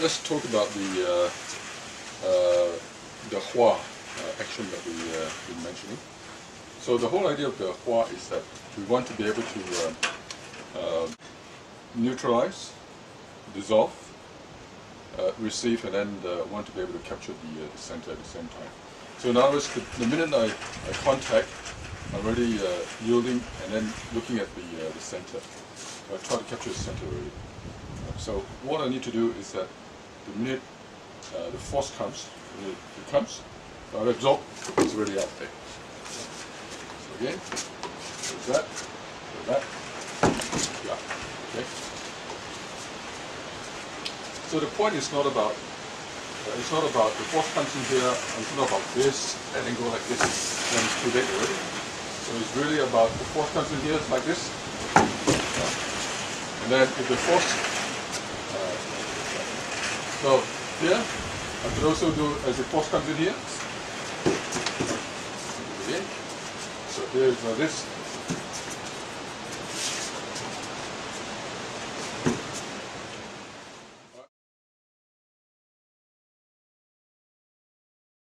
let's talk about the Hua action that we've been mentioning. So the whole idea of the Hua is that we want to be able to neutralize, dissolve, receive, and then want to be able to capture the center at the same time. So in other words, the minute I contact, I'm already yielding and then looking at the center. So I try to capture the center already. So what I need to do is that the minute the force comes, it comes, so I absorb, it's already out there. So again, there's that, yeah, okay. So the point is not about, the force comes in here, it's not about this, and then go like this, then it's too late already. So it's really about the force comes in here, it's like this, and then if the force, so here, I could also do as the force comes in here. Okay. So here's this.